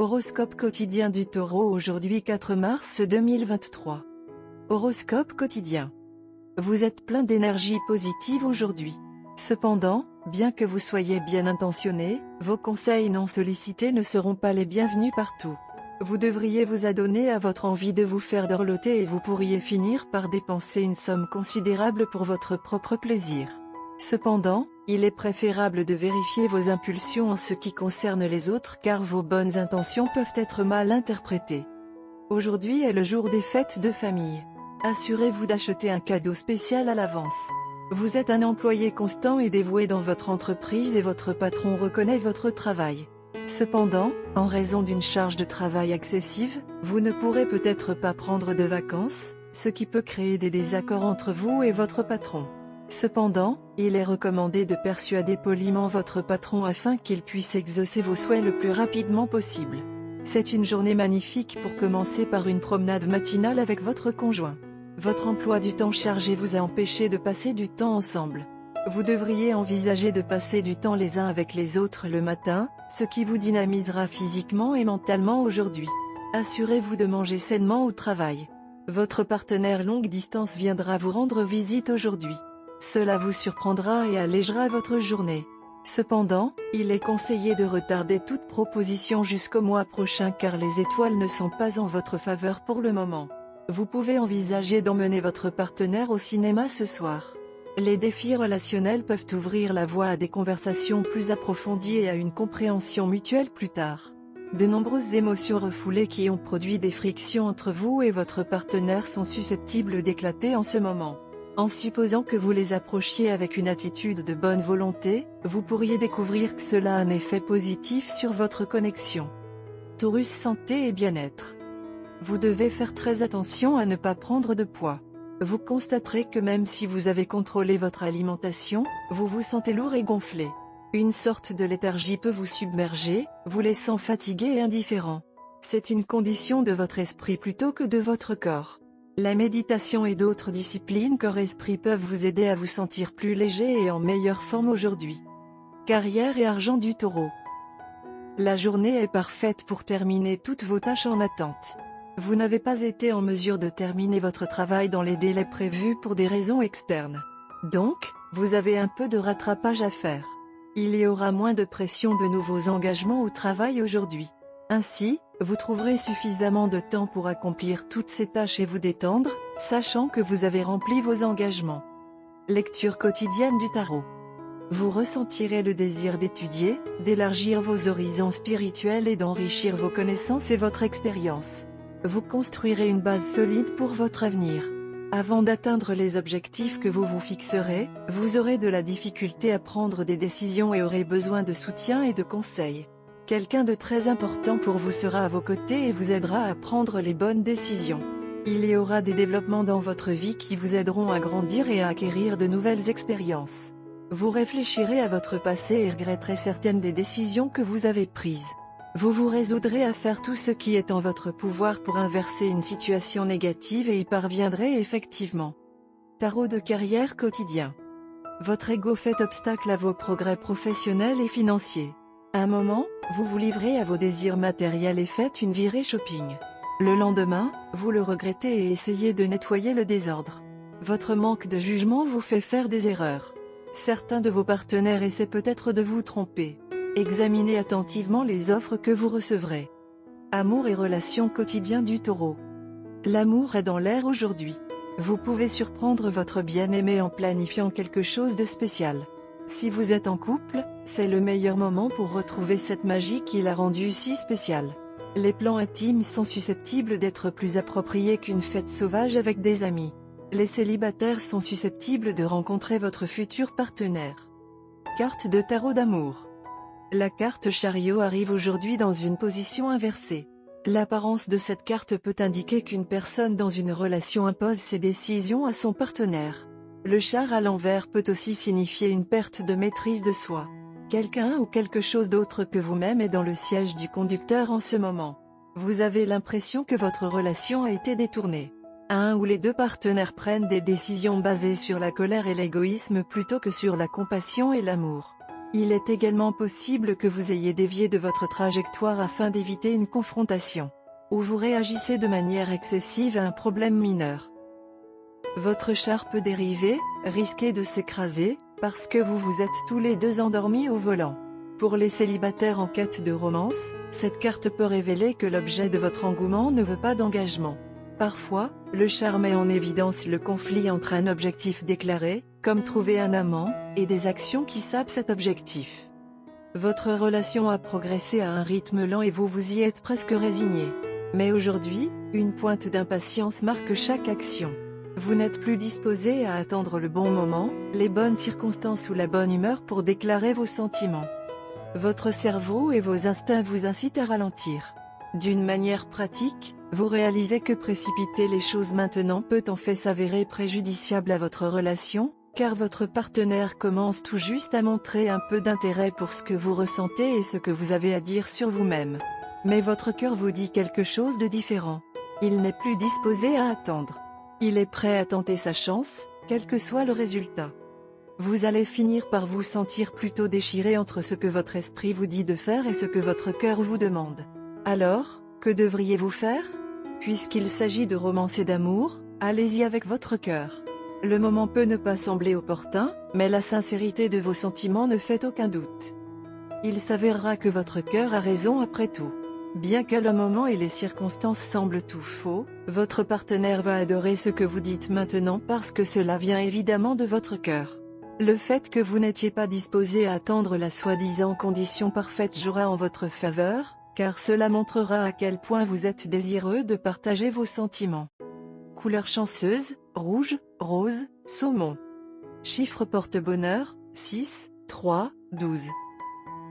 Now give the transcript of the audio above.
Horoscope quotidien du Taureau aujourd'hui 4 mars 2023. Horoscope quotidien. Vous êtes plein d'énergie positive aujourd'hui. Cependant, bien que vous soyez bien intentionné, vos conseils non sollicités ne seront pas les bienvenus partout. Vous devriez vous adonner à votre envie de vous faire dorloter et vous pourriez finir par dépenser une somme considérable pour votre propre plaisir. Cependant, il est préférable de vérifier vos impulsions en ce qui concerne les autres car vos bonnes intentions peuvent être mal interprétées. Aujourd'hui est le jour des fêtes de famille. Assurez-vous d'acheter un cadeau spécial à l'avance. Vous êtes un employé constant et dévoué dans votre entreprise et votre patron reconnaît votre travail. Cependant, en raison d'une charge de travail excessive, vous ne pourrez peut-être pas prendre de vacances, ce qui peut créer des désaccords entre vous et votre patron. Cependant, il est recommandé de persuader poliment votre patron afin qu'il puisse exaucer vos souhaits le plus rapidement possible. C'est une journée magnifique pour commencer par une promenade matinale avec votre conjoint. Votre emploi du temps chargé vous a empêché de passer du temps ensemble. Vous devriez envisager de passer du temps les uns avec les autres le matin, ce qui vous dynamisera physiquement et mentalement aujourd'hui. Assurez-vous de manger sainement au travail. Votre partenaire longue distance viendra vous rendre visite aujourd'hui. Cela vous surprendra et allégera votre journée. Cependant, il est conseillé de retarder toute proposition jusqu'au mois prochain car les étoiles ne sont pas en votre faveur pour le moment. Vous pouvez envisager d'emmener votre partenaire au cinéma ce soir. Les défis relationnels peuvent ouvrir la voie à des conversations plus approfondies et à une compréhension mutuelle plus tard. De nombreuses émotions refoulées qui ont produit des frictions entre vous et votre partenaire sont susceptibles d'éclater en ce moment. En supposant que vous les approchiez avec une attitude de bonne volonté, vous pourriez découvrir que cela a un effet positif sur votre connexion. Taurus santé et bien-être. Vous devez faire très attention à ne pas prendre de poids. Vous constaterez que même si vous avez contrôlé votre alimentation, vous vous sentez lourd et gonflé. Une sorte de léthargie peut vous submerger, vous laissant fatigué et indifférent. C'est une condition de votre esprit plutôt que de votre corps. La méditation et d'autres disciplines corps-esprit peuvent vous aider à vous sentir plus léger et en meilleure forme aujourd'hui. Carrière et argent du Taureau. La journée est parfaite pour terminer toutes vos tâches en attente. Vous n'avez pas été en mesure de terminer votre travail dans les délais prévus pour des raisons externes. Donc, vous avez un peu de rattrapage à faire. Il y aura moins de pression de nouveaux engagements au travail aujourd'hui. Ainsi, vous trouverez suffisamment de temps pour accomplir toutes ces tâches et vous détendre, sachant que vous avez rempli vos engagements. Lecture quotidienne du tarot. Vous ressentirez le désir d'étudier, d'élargir vos horizons spirituels et d'enrichir vos connaissances et votre expérience. Vous construirez une base solide pour votre avenir. Avant d'atteindre les objectifs que vous vous fixerez, vous aurez de la difficulté à prendre des décisions et aurez besoin de soutien et de conseils. Quelqu'un de très important pour vous sera à vos côtés et vous aidera à prendre les bonnes décisions. Il y aura des développements dans votre vie qui vous aideront à grandir et à acquérir de nouvelles expériences. Vous réfléchirez à votre passé et regretterez certaines des décisions que vous avez prises. Vous vous résoudrez à faire tout ce qui est en votre pouvoir pour inverser une situation négative et y parviendrez effectivement. Tarot de carrière quotidien. Votre ego fait obstacle à vos progrès professionnels et financiers. Un moment, vous vous livrez à vos désirs matériels et faites une virée shopping. Le lendemain, vous le regrettez et essayez de nettoyer le désordre. Votre manque de jugement vous fait faire des erreurs. Certains de vos partenaires essaient peut-être de vous tromper. Examinez attentivement les offres que vous recevrez. Amour et relations quotidiens du Taureau. L'amour est dans l'air aujourd'hui. Vous pouvez surprendre votre bien-aimé en planifiant quelque chose de spécial. Si vous êtes en couple, c'est le meilleur moment pour retrouver cette magie qui l'a rendu si spécial. Les plans intimes sont susceptibles d'être plus appropriés qu'une fête sauvage avec des amis. Les célibataires sont susceptibles de rencontrer votre futur partenaire. Carte de tarot d'amour. La carte chariot arrive aujourd'hui dans une position inversée. L'apparence de cette carte peut indiquer qu'une personne dans une relation impose ses décisions à son partenaire. Le char à l'envers peut aussi signifier une perte de maîtrise de soi. Quelqu'un ou quelque chose d'autre que vous-même est dans le siège du conducteur en ce moment. Vous avez l'impression que votre relation a été détournée. Un ou les deux partenaires prennent des décisions basées sur la colère et l'égoïsme plutôt que sur la compassion et l'amour. Il est également possible que vous ayez dévié de votre trajectoire afin d'éviter une confrontation, ou vous réagissez de manière excessive à un problème mineur. Votre char peut dériver, risquer de s'écraser, parce que vous vous êtes tous les deux endormis au volant. Pour les célibataires en quête de romance, cette carte peut révéler que l'objet de votre engouement ne veut pas d'engagement. Parfois, le char met en évidence le conflit entre un objectif déclaré, comme trouver un amant, et des actions qui sapent cet objectif. Votre relation a progressé à un rythme lent et vous vous y êtes presque résigné. Mais aujourd'hui, une pointe d'impatience marque chaque action. Vous n'êtes plus disposé à attendre le bon moment, les bonnes circonstances ou la bonne humeur pour déclarer vos sentiments. Votre cerveau et vos instincts vous incitent à ralentir. D'une manière pratique, vous réalisez que précipiter les choses maintenant peut en fait s'avérer préjudiciable à votre relation, car votre partenaire commence tout juste à montrer un peu d'intérêt pour ce que vous ressentez et ce que vous avez à dire sur vous-même. Mais votre cœur vous dit quelque chose de différent. Il n'est plus disposé à attendre. Il est prêt à tenter sa chance, quel que soit le résultat. Vous allez finir par vous sentir plutôt déchiré entre ce que votre esprit vous dit de faire et ce que votre cœur vous demande. Alors, que devriez-vous faire? Puisqu'il s'agit de romance et d'amour, allez-y avec votre cœur. Le moment peut ne pas sembler opportun, mais la sincérité de vos sentiments ne fait aucun doute. Il s'avérera que votre cœur a raison après tout. Bien que le moment et les circonstances semblent tout faux, votre partenaire va adorer ce que vous dites maintenant parce que cela vient évidemment de votre cœur. Le fait que vous n'étiez pas disposé à attendre la soi-disant condition parfaite jouera en votre faveur, car cela montrera à quel point vous êtes désireux de partager vos sentiments. Couleur chanceuse, rouge, rose, saumon. Chiffre porte-bonheur, 6, 3, 12.